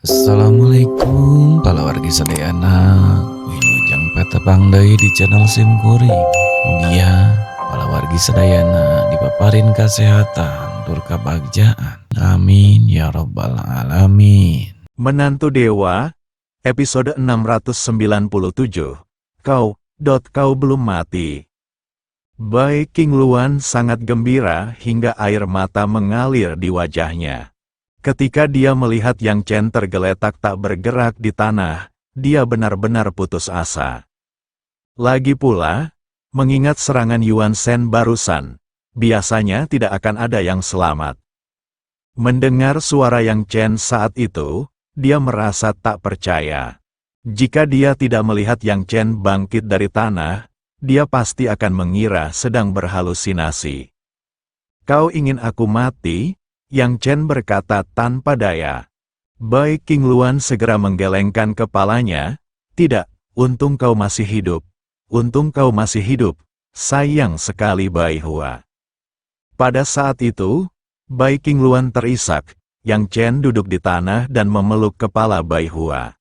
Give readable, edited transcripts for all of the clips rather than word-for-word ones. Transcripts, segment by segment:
Assalamualaikum kalawargi sadayana wilujeng petepang deui di channel Simkuring. Mugia kalawargi sadayana dipaparin kasehatan tur kabagjaan. Amin ya rabbal alamin. Menantu Dewa, episode 697. Kau belum mati. Bai King Luan sangat gembira hingga air mata mengalir di wajahnya. Ketika dia melihat Yang Chen tergeletak tak bergerak di tanah, dia benar-benar putus asa. Lagi pula, mengingat serangan Yuan Shen barusan, biasanya tidak akan ada yang selamat. Mendengar suara Yang Chen saat itu, dia merasa tak percaya. Jika dia tidak melihat Yang Chen bangkit dari tanah, dia pasti akan mengira sedang berhalusinasi. "Kau ingin aku mati?" Yang Chen berkata tanpa daya. Bai King Luan segera menggelengkan kepalanya. "Tidak, untung kau masih hidup. Untung kau masih hidup. Sayang sekali Bai Hua." Pada saat itu, Bai King Luan terisak. Yang Chen duduk di tanah dan memeluk kepala Bai Hua.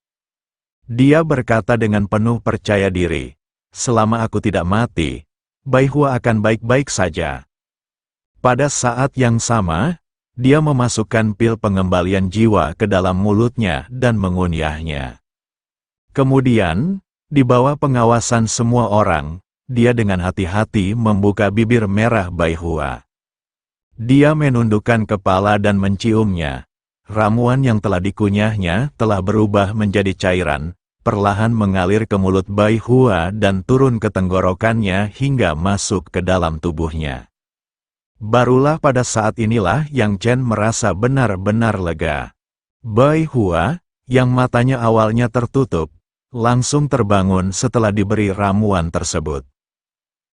Dia berkata dengan penuh percaya diri, "Selama aku tidak mati, Bai Hua akan baik-baik saja." Pada saat yang sama, dia memasukkan pil pengembalian jiwa ke dalam mulutnya dan mengunyahnya. Kemudian, di bawah pengawasan semua orang, dia dengan hati-hati membuka bibir merah Bai Hua. Dia menundukkan kepala dan menciumnya. Ramuan yang telah dikunyahnya telah berubah menjadi cairan, perlahan mengalir ke mulut Bai Hua dan turun ke tenggorokannya hingga masuk ke dalam tubuhnya. Barulah pada saat inilah Yang Chen merasa benar-benar lega. Bai Hua, yang matanya awalnya tertutup, langsung terbangun setelah diberi ramuan tersebut.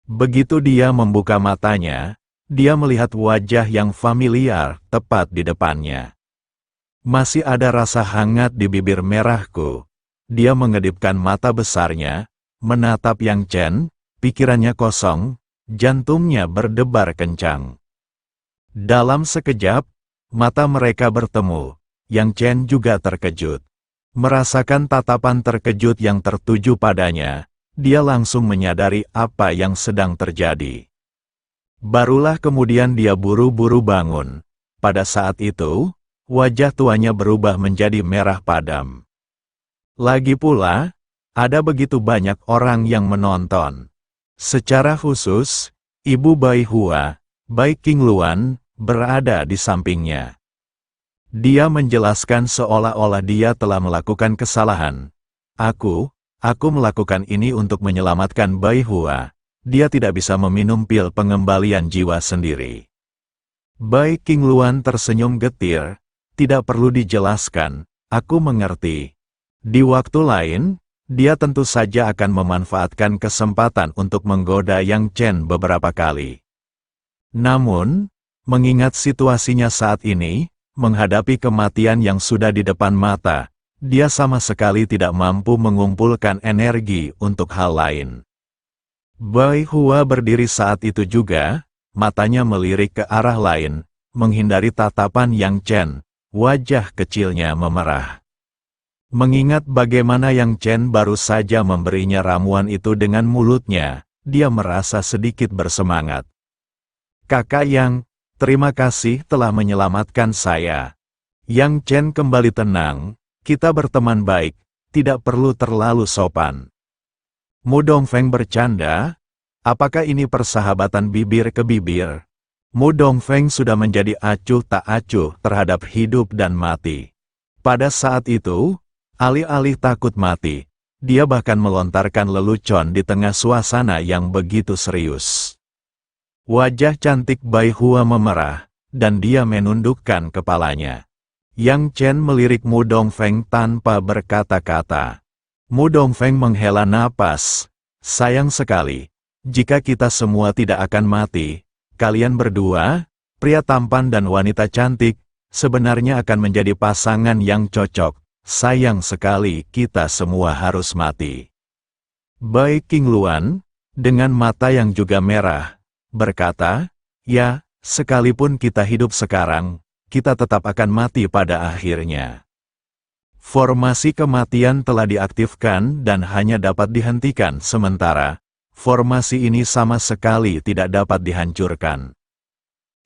Begitu dia membuka matanya, dia melihat wajah yang familiar tepat di depannya. Masih ada rasa hangat di bibir merahku. Dia mengedipkan mata besarnya, menatap Yang Chen, pikirannya kosong, jantungnya berdebar kencang. Dalam sekejap, mata mereka bertemu. Yang Chen juga terkejut. Merasakan tatapan terkejut yang tertuju padanya, dia langsung menyadari apa yang sedang terjadi. Barulah kemudian dia buru-buru bangun. Pada saat itu, wajah tuanya berubah menjadi merah padam. Lagi pula, ada begitu banyak orang yang menonton. Secara khusus, Ibu Bai Hua, Bai King Luan, berada di sampingnya. Dia menjelaskan seolah-olah dia telah melakukan kesalahan. Aku melakukan ini untuk menyelamatkan Bai Hua. Dia tidak bisa meminum pil pengembalian jiwa sendiri." Bai King Luan tersenyum getir. "Tidak perlu dijelaskan, aku mengerti." Di waktu lain, dia tentu saja akan memanfaatkan kesempatan untuk menggoda Yang Chen beberapa kali. Namun, mengingat situasinya saat ini, menghadapi kematian yang sudah di depan mata, dia sama sekali tidak mampu mengumpulkan energi untuk hal lain. Bai Hua berdiri saat itu juga, matanya melirik ke arah lain, menghindari tatapan Yang Chen, wajah kecilnya memerah. Mengingat bagaimana Yang Chen baru saja memberinya ramuan itu dengan mulutnya, dia merasa sedikit bersemangat. "Kakak Yang, terima kasih telah menyelamatkan saya." Yang Chen kembali tenang. "Kita berteman baik, tidak perlu terlalu sopan." Mu Dongfeng bercanda. "Apakah ini persahabatan bibir ke bibir?" Mu Dongfeng sudah menjadi acuh tak acuh terhadap hidup dan mati. Pada saat itu, alih-alih takut mati, dia bahkan melontarkan lelucon di tengah suasana yang begitu serius. Wajah cantik Bai Hua memerah, dan dia menundukkan kepalanya. Yang Chen melirik Mu Dongfeng tanpa berkata-kata. Mu Dongfeng menghela napas. "Sayang sekali, jika kita semua tidak akan mati, kalian berdua, pria tampan dan wanita cantik, sebenarnya akan menjadi pasangan yang cocok. Sayang sekali kita semua harus mati." Bai King Luan, dengan mata yang juga merah, berkata, "Ya, sekalipun kita hidup sekarang, kita tetap akan mati pada akhirnya." Formasi kematian telah diaktifkan dan hanya dapat dihentikan sementara. Formasi ini sama sekali tidak dapat dihancurkan.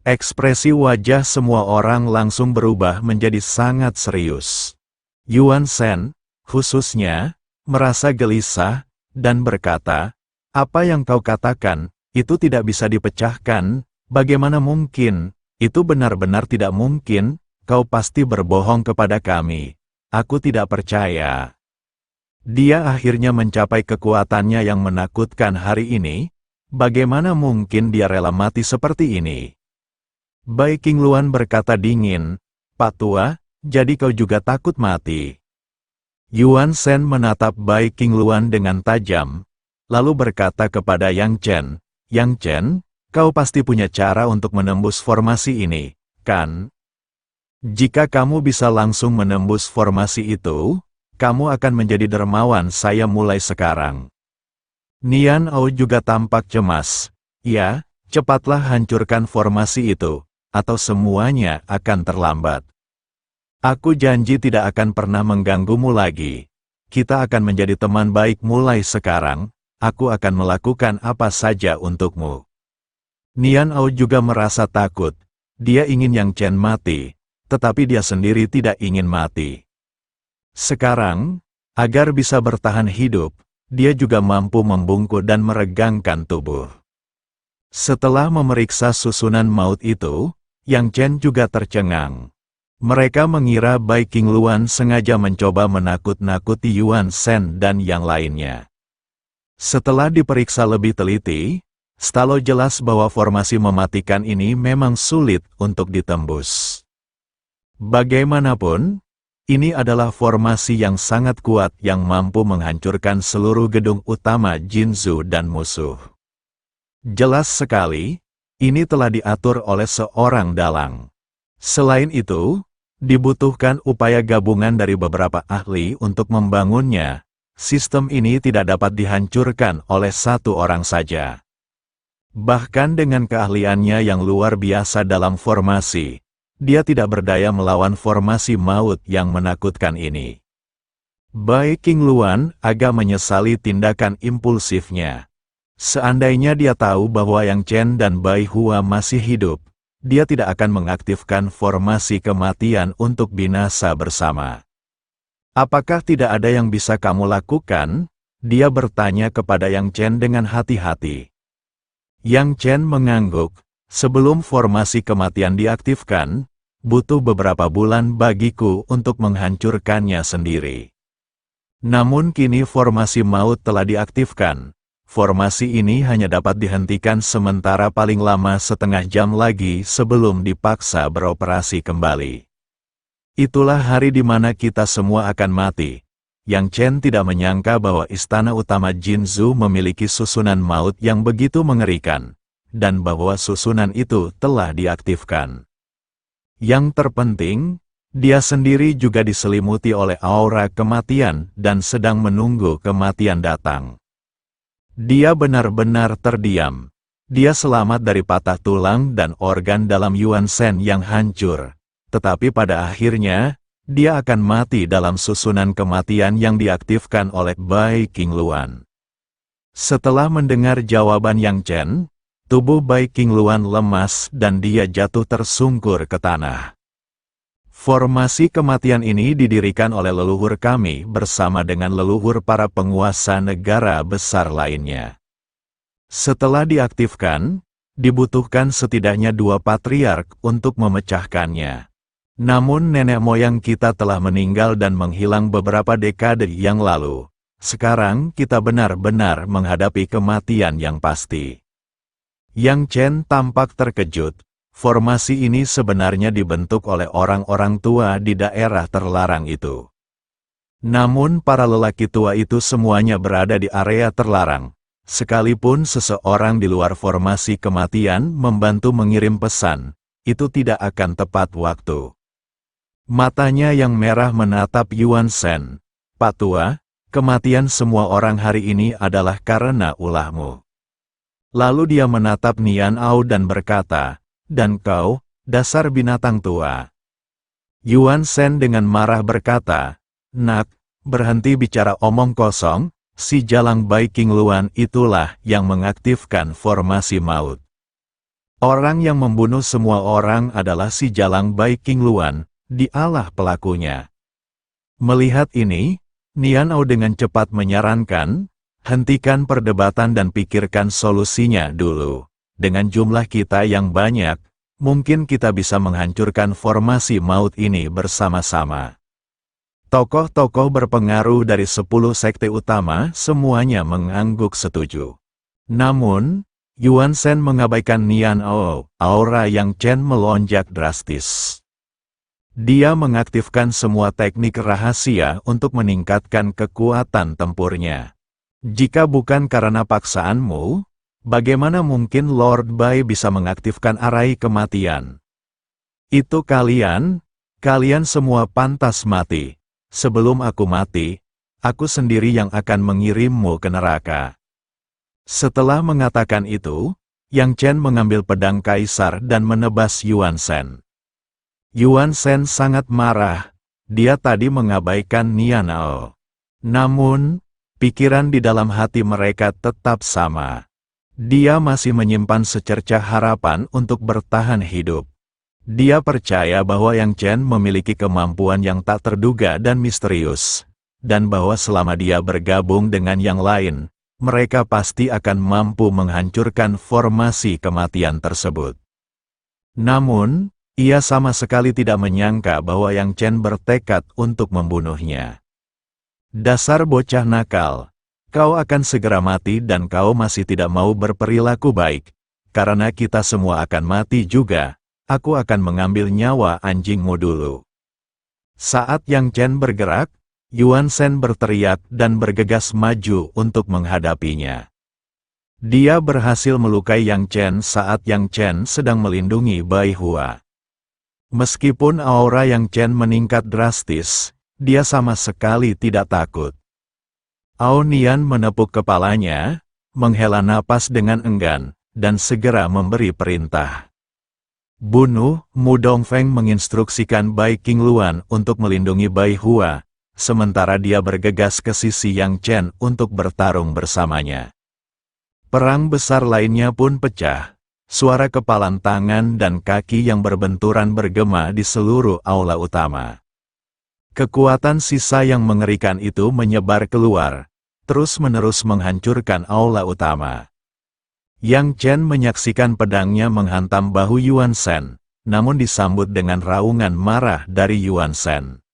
Ekspresi wajah semua orang langsung berubah menjadi sangat serius. Yuan Shen, khususnya, merasa gelisah dan berkata, "Apa yang kau katakan, itu tidak bisa dipecahkan, bagaimana mungkin? Itu benar-benar tidak mungkin, kau pasti berbohong kepada kami. Aku tidak percaya." Dia akhirnya mencapai kekuatannya yang menakutkan hari ini. Bagaimana mungkin dia rela mati seperti ini? Bai Qingluan berkata dingin, "Pak Tua, jadi kau juga takut mati?" Yuan Shen menatap Bai Qingluan dengan tajam, lalu berkata kepada Yang Chen, "Yang Chen, kau pasti punya cara untuk menembus formasi ini, kan? Jika kamu bisa langsung menembus formasi itu, kamu akan menjadi dermawan saya mulai sekarang." Nian Ao juga tampak cemas. "Ya, cepatlah hancurkan formasi itu, atau semuanya akan terlambat. Aku janji tidak akan pernah mengganggumu lagi. Kita akan menjadi teman baik mulai sekarang, aku akan melakukan apa saja untukmu." Nian Ao juga merasa takut. Dia ingin Yang Chen mati, tetapi dia sendiri tidak ingin mati. Sekarang, agar bisa bertahan hidup, dia juga mampu membungkuk dan meregangkan tubuh. Setelah memeriksa susunan maut itu, Yang Chen juga tercengang. Mereka mengira Bai Qingluan sengaja mencoba menakut-nakuti Yuan Shen dan yang lainnya. Setelah diperiksa lebih teliti, Stalo jelas bahwa formasi mematikan ini memang sulit untuk ditembus. Bagaimanapun, ini adalah formasi yang sangat kuat yang mampu menghancurkan seluruh gedung utama Jinzhou dan musuh. Jelas sekali, ini telah diatur oleh seorang dalang. Selain itu, dibutuhkan upaya gabungan dari beberapa ahli untuk membangunnya. Sistem ini tidak dapat dihancurkan oleh satu orang saja. Bahkan dengan keahliannya yang luar biasa dalam formasi, dia tidak berdaya melawan formasi maut yang menakutkan ini. Bai Qingluan agak menyesali tindakan impulsifnya. Seandainya dia tahu bahwa Yang Chen dan Bai Hua masih hidup, dia tidak akan mengaktifkan formasi kematian untuk binasa bersama. "Apakah tidak ada yang bisa kamu lakukan?" Dia bertanya kepada Yang Chen dengan hati-hati. Yang Chen mengangguk. "Sebelum formasi kematian diaktifkan, butuh beberapa bulan bagiku untuk menghancurkannya sendiri. Namun kini formasi maut telah diaktifkan. Formasi ini hanya dapat dihentikan sementara paling lama setengah jam lagi sebelum dipaksa beroperasi kembali. Itulah hari di mana kita semua akan mati." Yang Chen tidak menyangka bahwa istana utama Jinzhou memiliki susunan maut yang begitu mengerikan, dan bahwa susunan itu telah diaktifkan. Yang terpenting, dia sendiri juga diselimuti oleh aura kematian dan sedang menunggu kematian datang. Dia benar-benar terdiam. Dia selamat dari patah tulang dan organ dalam Yuan Shen yang hancur. Tetapi pada akhirnya, dia akan mati dalam susunan kematian yang diaktifkan oleh Bai Qingluan. Setelah mendengar jawaban Yang Chen, tubuh Bai Qingluan lemas dan dia jatuh tersungkur ke tanah. Formasi kematian ini didirikan oleh leluhur kami bersama dengan leluhur para penguasa negara besar lainnya. Setelah diaktifkan, dibutuhkan setidaknya 2 patriark untuk memecahkannya. Namun nenek moyang kita telah meninggal dan menghilang beberapa dekade yang lalu. Sekarang kita benar-benar menghadapi kematian yang pasti. Yang Chen tampak terkejut. Formasi ini sebenarnya dibentuk oleh orang-orang tua di daerah terlarang itu. Namun para lelaki tua itu semuanya berada di area terlarang. Sekalipun seseorang di luar formasi kematian membantu mengirim pesan, itu tidak akan tepat waktu. Matanya yang merah menatap Yuan Shen. "Pak Tua, kematian semua orang hari ini adalah karena ulahmu." Lalu dia menatap Nian Ao dan berkata, "Dan kau, dasar binatang tua." Yuan Shen dengan marah berkata, Nak, berhenti bicara omong kosong, si Jalang Bai King Luan itulah yang mengaktifkan formasi maut. Orang yang membunuh semua orang adalah si Jalang Bai King Luan, dialah pelakunya. Melihat ini, Nian Ao dengan cepat menyarankan, hentikan perdebatan dan pikirkan solusinya dulu. Dengan jumlah kita yang banyak, mungkin kita bisa menghancurkan formasi maut ini bersama-sama. Tokoh-tokoh berpengaruh dari 10 sekte utama semuanya mengangguk setuju. Namun, Yuan Shen mengabaikan Nian Ao, aura Yang Chen melonjak drastis. Dia mengaktifkan semua teknik rahasia untuk meningkatkan kekuatan tempurnya. Jika bukan karena paksaanmu, bagaimana mungkin Lord Bai bisa mengaktifkan arai kematian? Itu kalian semua pantas mati. Sebelum aku mati, aku sendiri yang akan mengirimmu ke neraka. Setelah mengatakan itu, Yang Chen mengambil pedang kaisar dan menebas Yuan Shen. Yuan Shen sangat marah, dia tadi mengabaikan Nian Ao. Namun, pikiran di dalam hati mereka tetap sama. Dia masih menyimpan secercah harapan untuk bertahan hidup. Dia percaya bahwa Yang Chen memiliki kemampuan yang tak terduga dan misterius, dan bahwa selama dia bergabung dengan yang lain, mereka pasti akan mampu menghancurkan formasi kematian tersebut. Namun, ia sama sekali tidak menyangka bahwa Yang Chen bertekad untuk membunuhnya. Dasar bocah nakal, kau akan segera mati dan kau masih tidak mau berperilaku baik, karena kita semua akan mati juga. Aku akan mengambil nyawa anjingmu dulu. Saat Yang Chen bergerak, Yuan Shen berteriak dan bergegas maju untuk menghadapinya. Dia berhasil melukai Yang Chen saat Yang Chen sedang melindungi Bai Hua. Meskipun aura Yang Chen meningkat drastis, dia sama sekali tidak takut. Ao Nian menepuk kepalanya, menghela napas dengan enggan, dan segera memberi perintah. Bunuh. Mu Dongfeng menginstruksikan Bai King Luan untuk melindungi Bai Hua, sementara dia bergegas ke sisi Yang Chen untuk bertarung bersamanya. Perang besar lainnya pun pecah. Suara kepalan tangan dan kaki yang berbenturan bergema di seluruh aula utama. Kekuatan sisa yang mengerikan itu menyebar keluar, terus-menerus menghancurkan aula utama. Yang Chen menyaksikan pedangnya menghantam bahu Yuan Shen, namun disambut dengan raungan marah dari Yuan Shen.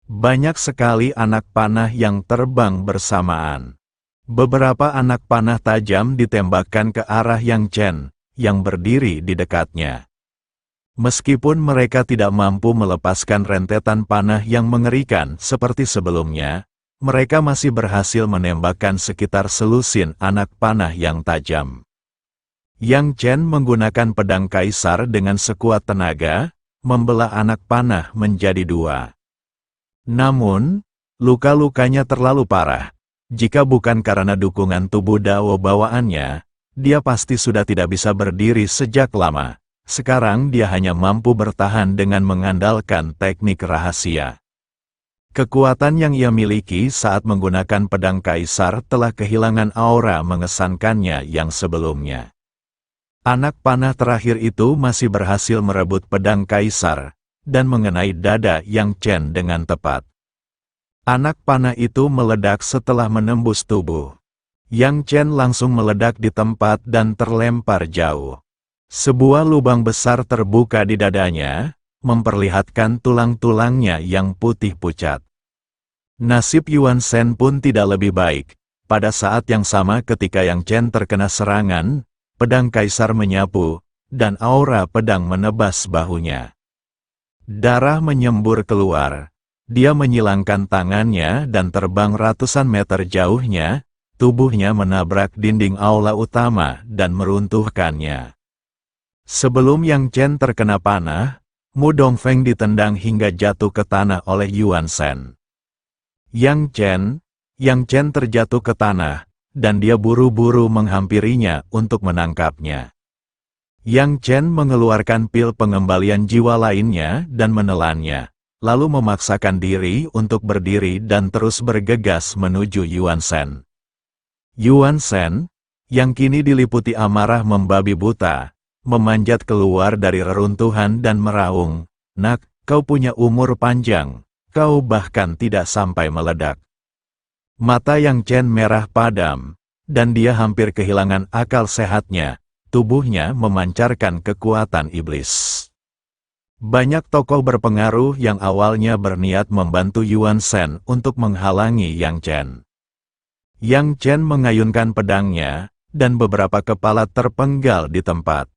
Banyak sekali anak panah yang terbang bersamaan. Beberapa anak panah tajam ditembakkan ke arah Yang Chen, yang berdiri di dekatnya. Meskipun mereka tidak mampu melepaskan rentetan panah yang mengerikan seperti sebelumnya, mereka masih berhasil menembakkan sekitar selusin anak panah yang tajam. Yang Chen menggunakan pedang kaisar dengan sekuat tenaga, membelah anak panah menjadi dua. Namun, luka-lukanya terlalu parah. Jika bukan karena dukungan tubuh Dao bawaannya, dia pasti sudah tidak bisa berdiri sejak lama. Sekarang dia hanya mampu bertahan dengan mengandalkan teknik rahasia. Kekuatan yang ia miliki saat menggunakan pedang kaisar telah kehilangan aura mengesankannya yang sebelumnya. Anak panah terakhir itu masih berhasil merebut pedang kaisar, dan mengenai dada Yang Chen dengan tepat. Anak panah itu meledak setelah menembus tubuh. Yang Chen langsung meledak di tempat dan terlempar jauh. Sebuah lubang besar terbuka di dadanya, memperlihatkan tulang-tulangnya yang putih pucat. Nasib Yuan Shen pun tidak lebih baik. Pada saat yang sama ketika Yang Chen terkena serangan, pedang kaisar menyapu, dan aura pedang menebas bahunya. Darah menyembur keluar. Dia menyilangkan tangannya dan terbang ratusan meter jauhnya, tubuhnya menabrak dinding aula utama dan meruntuhkannya. Sebelum Yang Chen terkena panah, Mu Dongfeng ditendang hingga jatuh ke tanah oleh Yuan Shen. Yang Chen terjatuh ke tanah, dan dia buru-buru menghampirinya untuk menangkapnya. Yang Chen mengeluarkan pil pengembalian jiwa lainnya dan menelannya, lalu memaksakan diri untuk berdiri dan terus bergegas menuju Yuan Shen. Yuan Shen, yang kini diliputi amarah membabi buta, memanjat keluar dari reruntuhan dan meraung, "Nak, kau punya umur panjang, kau bahkan tidak sampai meledak." Mata Yang Chen merah padam, dan dia hampir kehilangan akal sehatnya, tubuhnya memancarkan kekuatan iblis. Banyak tokoh berpengaruh yang awalnya berniat membantu Yuan Shen untuk menghalangi Yang Chen. Yang Chen mengayunkan pedangnya, dan beberapa kepala terpenggal di tempat.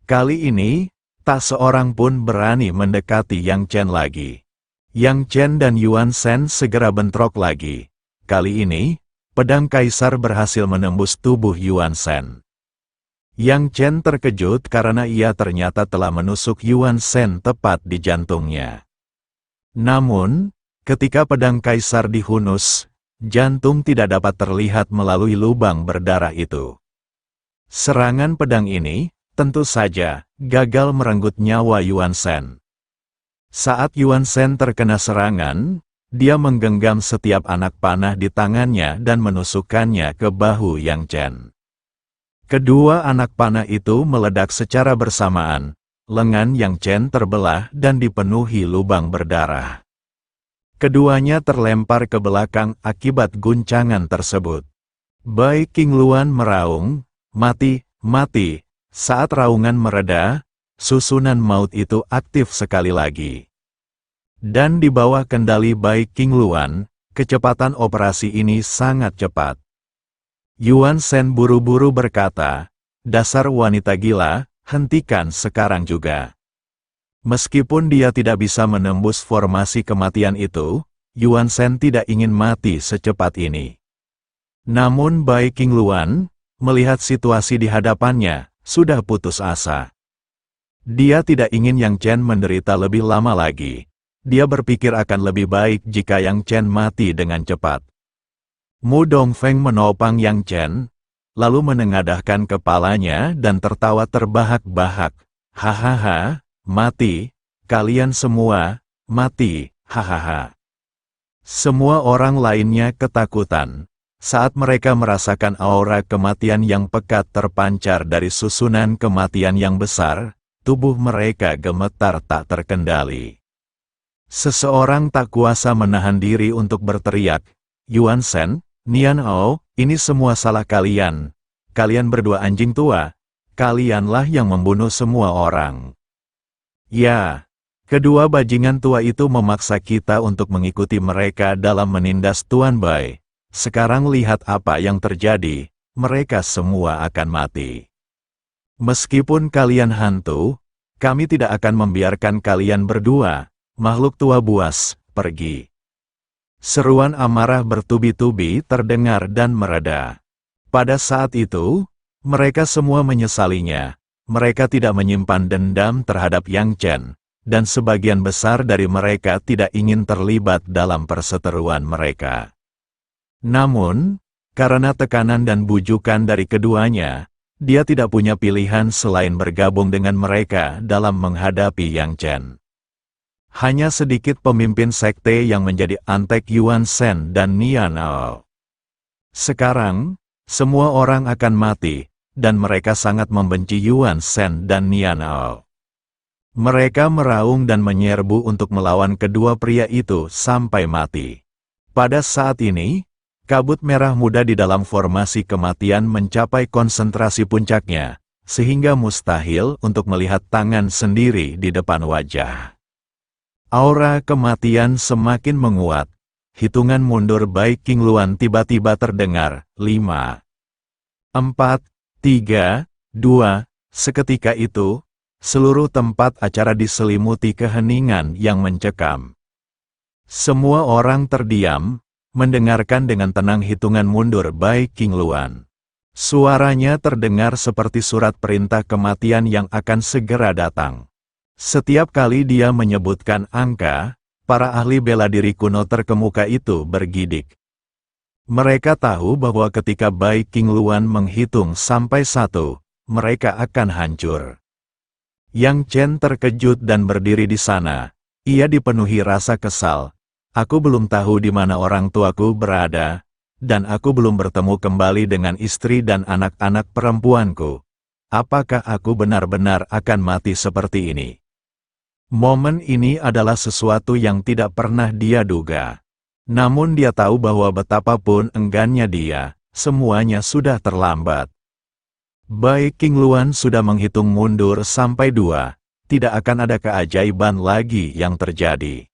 Kali ini, tak seorang pun berani mendekati Yang Chen lagi. Yang Chen dan Yuan Shen segera bentrok lagi. Kali ini, pedang kaisar berhasil menembus tubuh Yuan Shen. Yang Chen terkejut karena ia ternyata telah menusuk Yuan Shen tepat di jantungnya. Namun, ketika pedang kaisar dihunus, jantung tidak dapat terlihat melalui lubang berdarah itu. Serangan pedang ini, tentu saja, gagal merenggut nyawa Yuan Shen. Saat Yuan Shen terkena serangan, dia menggenggam setiap anak panah di tangannya dan menusukkannya ke bahu Yang Chen. Kedua anak panah itu meledak secara bersamaan, lengan Yang Chen terbelah dan dipenuhi lubang berdarah. Keduanya terlempar ke belakang akibat guncangan tersebut. Bai Qingluan meraung, "Mati, mati." Saat raungan mereda, susunan maut itu aktif sekali lagi. Dan di bawah kendali Bai Qingluan, kecepatan operasi ini sangat cepat. Yuan Shen buru-buru berkata, "Dasar wanita gila, hentikan sekarang juga." Meskipun dia tidak bisa menembus formasi kematian itu, Yuan Shen tidak ingin mati secepat ini. Namun Bai Qingluan, melihat situasi di hadapannya, sudah putus asa. Dia tidak ingin Yang Chen menderita lebih lama lagi. Dia berpikir akan lebih baik jika Yang Chen mati dengan cepat. Mu Dongfeng menopang Yang Chen, lalu menengadahkan kepalanya dan tertawa terbahak-bahak. "Hahaha, mati, kalian semua, mati, hahaha." Semua orang lainnya ketakutan, saat mereka merasakan aura kematian yang pekat terpancar dari susunan kematian yang besar, tubuh mereka gemetar tak terkendali. Seseorang tak kuasa menahan diri untuk berteriak, "Yuan Shen, Nian Hao, ini semua salah kalian. Kalian berdua anjing tua. Kalianlah yang membunuh semua orang." Ya, kedua bajingan tua itu memaksa kita untuk mengikuti mereka dalam menindas Tuan Bai. Sekarang lihat apa yang terjadi, mereka semua akan mati. Meskipun kalian hantu, kami tidak akan membiarkan kalian berdua, makhluk tua buas, pergi. Seruan amarah bertubi-tubi terdengar dan mereda. Pada saat itu, mereka semua menyesalinya. Mereka tidak menyimpan dendam terhadap Yang Chen, dan sebagian besar dari mereka tidak ingin terlibat dalam perseteruan mereka. Namun, karena tekanan dan bujukan dari keduanya, dia tidak punya pilihan selain bergabung dengan mereka dalam menghadapi Yang Chen. Hanya sedikit pemimpin sekte yang menjadi antek Yuan Shen dan Nian Hao. Sekarang, semua orang akan mati, dan mereka sangat membenci Yuan Shen dan Nian Hao. Mereka meraung dan menyerbu untuk melawan kedua pria itu sampai mati. Pada saat ini, kabut merah muda di dalam formasi kematian mencapai konsentrasi puncaknya, sehingga mustahil untuk melihat tangan sendiri di depan wajah. Aura kematian semakin menguat. Hitungan mundur Bai Qingluan tiba-tiba terdengar, 5, 4, 3, 2, seketika itu, seluruh tempat acara diselimuti keheningan yang mencekam. Semua orang terdiam, mendengarkan dengan tenang hitungan mundur Bai Qingluan. Suaranya terdengar seperti surat perintah kematian yang akan segera datang. Setiap kali dia menyebutkan angka, para ahli bela diri kuno terkemuka itu bergidik. Mereka tahu bahwa ketika Bai Qingluan menghitung sampai 1, mereka akan hancur. Yang Chen terkejut dan berdiri di sana, Ia dipenuhi rasa kesal. Aku belum tahu di mana orang tuaku berada, dan aku belum bertemu kembali dengan istri dan anak-anak perempuanku. Apakah aku benar-benar akan mati seperti ini? Momen ini adalah sesuatu yang tidak pernah dia duga. Namun dia tahu bahwa betapapun enggannya dia, semuanya sudah terlambat. Baik King Luan sudah menghitung mundur sampai 2, tidak akan ada keajaiban lagi yang terjadi.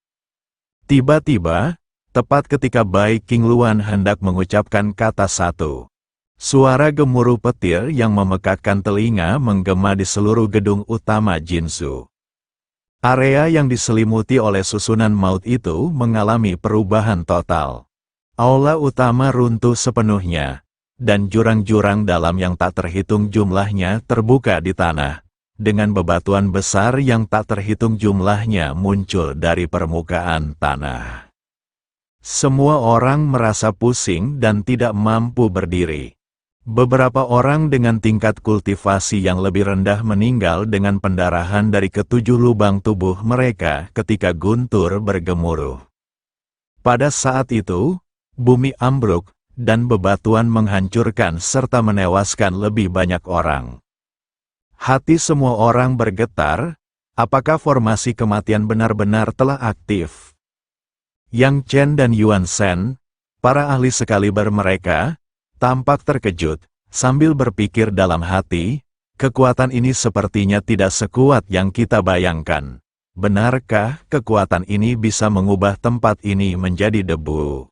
Tiba-tiba, tepat ketika Bai King Luan hendak mengucapkan kata 1, suara gemuruh petir yang memekakkan telinga menggema di seluruh gedung utama Jinsu. Area yang diselimuti oleh susunan maut itu mengalami perubahan total. Aula utama runtuh sepenuhnya, dan jurang-jurang dalam yang tak terhitung jumlahnya terbuka di tanah, dengan bebatuan besar yang tak terhitung jumlahnya muncul dari permukaan tanah. Semua orang merasa pusing dan tidak mampu berdiri. Beberapa orang dengan tingkat kultivasi yang lebih rendah meninggal dengan pendarahan dari ketujuh lubang tubuh mereka ketika guntur bergemuruh. Pada saat itu, bumi ambruk, dan bebatuan menghancurkan serta menewaskan lebih banyak orang. Hati semua orang bergetar, apakah formasi kematian benar-benar telah aktif? Yang Chen dan Yuan Shen, para ahli sekaliber mereka, tampak terkejut, sambil berpikir dalam hati, kekuatan ini sepertinya tidak sekuat yang kita bayangkan. Benarkah kekuatan ini bisa mengubah tempat ini menjadi debu?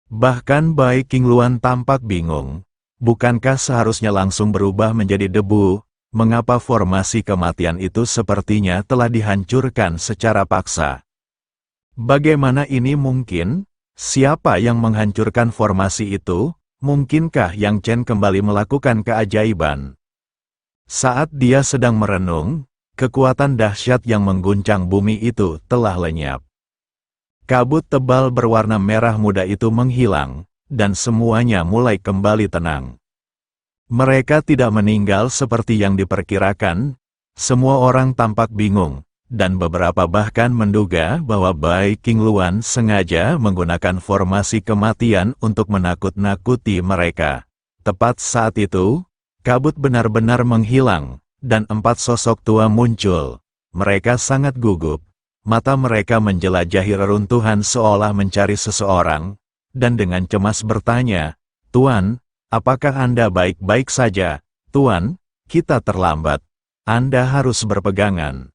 Bahkan Bai King Luan tampak bingung. Bukankah seharusnya langsung berubah menjadi debu? Mengapa formasi kematian itu sepertinya telah dihancurkan secara paksa? Bagaimana ini mungkin? Siapa yang menghancurkan formasi itu? Mungkinkah Yang Chen kembali melakukan keajaiban? Saat dia sedang merenung, kekuatan dahsyat yang mengguncang bumi itu telah lenyap. Kabut tebal berwarna merah muda itu menghilang, dan semuanya mulai kembali tenang. Mereka tidak meninggal seperti yang diperkirakan. Semua orang tampak bingung, dan beberapa bahkan menduga bahwa Bai King Luan sengaja menggunakan formasi kematian untuk menakut-nakuti mereka. Tepat saat itu, kabut benar-benar menghilang, dan 4 sosok tua muncul. Mereka sangat gugup, mata mereka menjelajahi reruntuhan seolah mencari seseorang, dan dengan cemas bertanya, "Tuan, apakah Anda baik-baik saja?" "Tuan, kita terlambat. Anda harus berpegangan."